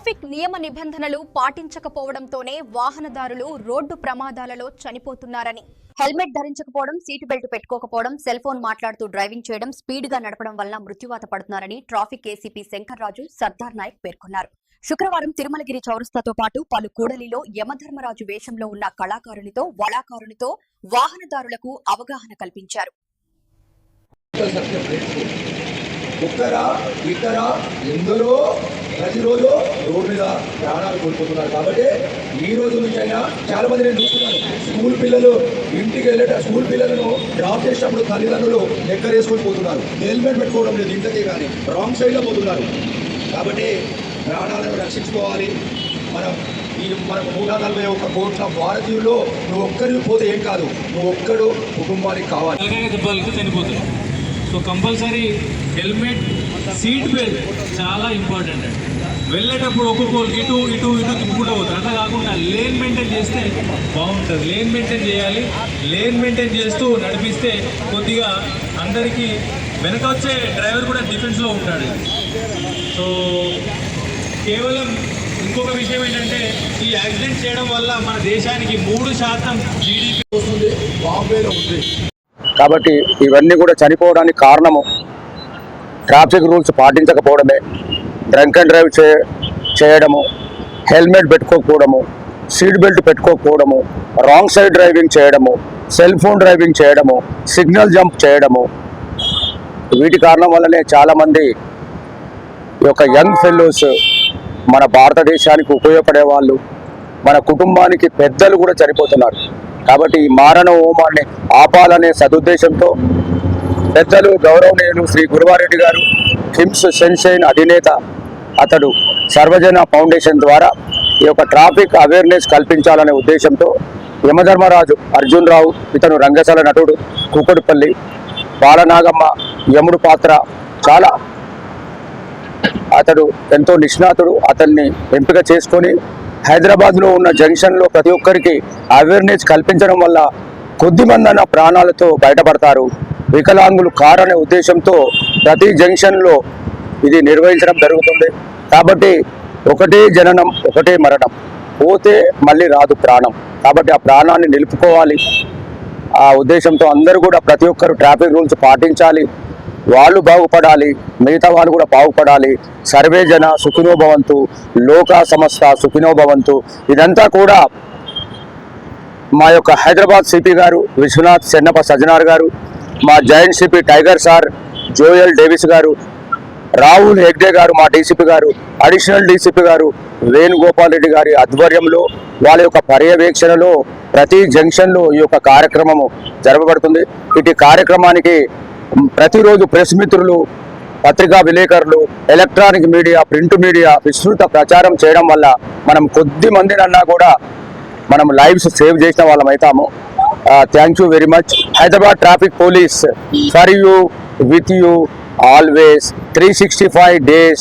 Traffic నియమ నిబంధనలు పాటించకపోవడంతోనే వాహనదారులు రోడ్డు ప్రమాదాలలో చనిపోతున్నారని, హెల్మెట్ ధరించకపోవడం, సీటు బెల్ట్ పెట్టుకోకపోవడం, సెల్ ఫోన్ మాట్లాడుతూ డ్రైవింగ్ చేయడం, స్పీడ్ గా నడపడం వల్ల మృత్యువాత పడుతున్నారని ట్రాఫిక్ ఏసీపీ శంకర్ రాజు సర్దార్ నాయక్ పేర్కొన్నారు. శుక్రవారం తిరుమలగిరి చౌరస్తాతో పాటు పలు కూడలిలో యమధర్మరాజు వేషంలో ఉన్న కళాకారునితో వళాకారునితో వాహనదారులకు అవగాహన కల్పించారు. ఒక్కరా ఇద్దరా ఎందరో ప్రతిరోజు రోడ్డు మీద ప్రాణాలు కోల్పోతున్నారు. కాబట్టి ఈ రోజు నుంచి అయినా చాలా మంది నేను చూస్తున్నాను, స్కూల్ పిల్లలు ఇంటికి స్కూల్ పిల్లలను డ్రాప్ చేసినప్పుడు తల్లిదండ్రులు ఎక్కరేసుకొని పోతున్నారు, హెల్మెట్ పెట్టుకోవడం లేదు, ఇంతకే కానీ రాంగ్ సైడ్లో పోతున్నారు. కాబట్టి ప్రాణాలను రక్షించుకోవాలి. మనకు 141 కోట్ల భారతీయుల్లో నువ్వు ఒక్కరికి పోతే ఏం కాదు, నువ్వు ఒక్కడు కుటుంబానికి కావాలి. చనిపోతున్నావు. So compulsory helmet, seat belt చాలా ఇంపార్టెంట్ అండి. వెళ్ళేటప్పుడు ఒక్కొక్కరు ఇటు ఇటు ఇటు తిప్పుకుంటూ పోతారు. అట్లా కాకుండా లేన్ మెయింటైన్ చేస్తే బాగుంటుంది. లేన్ మెయింటైన్ చేయాలి. లేన్ మెయింటైన్ చేస్తూ నడిపిస్తే కొద్దిగా అందరికీ వెనక వచ్చే డ్రైవర్ కూడా డిఫెన్స్లో ఉంటాడు. సో కేవలం ఇంకొక విషయం ఏంటంటే, ఈ యాక్సిడెంట్ చేయడం వల్ల మన దేశానికి 3% జీడీపీ వస్తుంది, బాంబేలో ఉంది. కాబట్టి ఇవన్నీ కూడా చనిపోవడానికి కారణము ట్రాఫిక్ రూల్స్ పాటించకపోవడమే, డ్రంక్ అండ్ డ్రైవ్ చేయడము, హెల్మెట్ పెట్టుకోకపోవడము, సీట్ బెల్ట్ పెట్టుకోకపోవడము, రాంగ్ సైడ్ డ్రైవింగ్ చేయడము, సెల్ ఫోన్ డ్రైవింగ్ చేయడము, సిగ్నల్ జంప్ చేయడము. వీటి కారణం వల్లనే చాలామంది ఈ యొక్క యంగ్ ఫెలోస్, మన భారతదేశానికి ఉపయోగపడే వాళ్ళు, మన కుటుంబానికి పెద్దలు కూడా చనిపోతున్నారు. కాబట్టి ఈ మారణ హోమాన్ని ఆపాలనే సదుద్దేశంతో పెద్దలు గౌరవనీయులు శ్రీ గురువారెడ్డి గారు, కిమ్స్ సన్షైన్ అధినేత, అతడు సర్వజన ఫౌండేషన్ ద్వారా ఈ యొక్క ట్రాఫిక్ అవేర్నెస్ కల్పించాలనే ఉద్దేశంతో యమధర్మరాజు అర్జున్ రావు, ఇతను రంగశాల నటుడు, కూకట్పల్లి, బాలనాగమ్మ యముడు పాత్ర, చాలా అతడు ఎంతో నిష్ణాతుడు. అతన్ని ఎంపిక చేసుకొని హైదరాబాద్లో ఉన్న జంక్షన్లో ప్రతి ఒక్కరికి అవేర్నెస్ కల్పించడం వల్ల కొద్దిమంది అన్న ప్రాణాలతో బయటపడతారు. వికలాంగులు కారనే ఉద్దేశంతో ప్రతి జంక్షన్లో ఇది నిర్వహించడం జరుగుతుంది. కాబట్టి ఒకటే జననం, ఒకటే మరణం, పోతే మళ్ళీ రాదు ప్రాణం. కాబట్టి ఆ ప్రాణాన్ని నిలుపుకోవాలి. ఆ ఉద్దేశంతో అందరూ కూడా ప్రతి ఒక్కరు ట్రాఫిక్ రూల్స్ పాటించాలి. వాళ్ళు బాగుపడాలి, మిగతా వాళ్ళు కూడా బాగుపడాలి. సర్వే జన సుఖినో భవంతు, లోకా సమస్త సుఖినో భవంతు. ఇదంతా కూడా మా యొక్క హైదరాబాద్ సిపి గారు విశ్వనాథ్ చెన్నప్ప సజ్జనార్ గారు, మా joint CP tiger sir Joel Davis గారు, రాహుల్ హెగ్డే గారు మా డీసీపీ గారు, అడిషనల్ డీసీపీ గారు వేణుగోపాల్ రెడ్డి గారి ఆధ్వర్యంలో, వాళ్ళ యొక్క పర్యవేక్షణలో ప్రతి జంక్షన్లో ఈ యొక్క కార్యక్రమము జరపబడుతుంది. ఇటు కార్యక్రమానికి ప్రతిరోజు ప్రెస్ మిత్రులు, పత్రికా విలేకరులు, ఎలక్ట్రానిక్ మీడియా, ప్రింట్ మీడియా విస్తృత ప్రచారం చేయడం వల్ల మనం కొద్ది మందినన్నా కూడా మనం లైవ్స్ సేవ్ చేసిన వాళ్ళం అవుతాము. Thank you very much. Hyderabad traffic police for you, with you always, 365 days.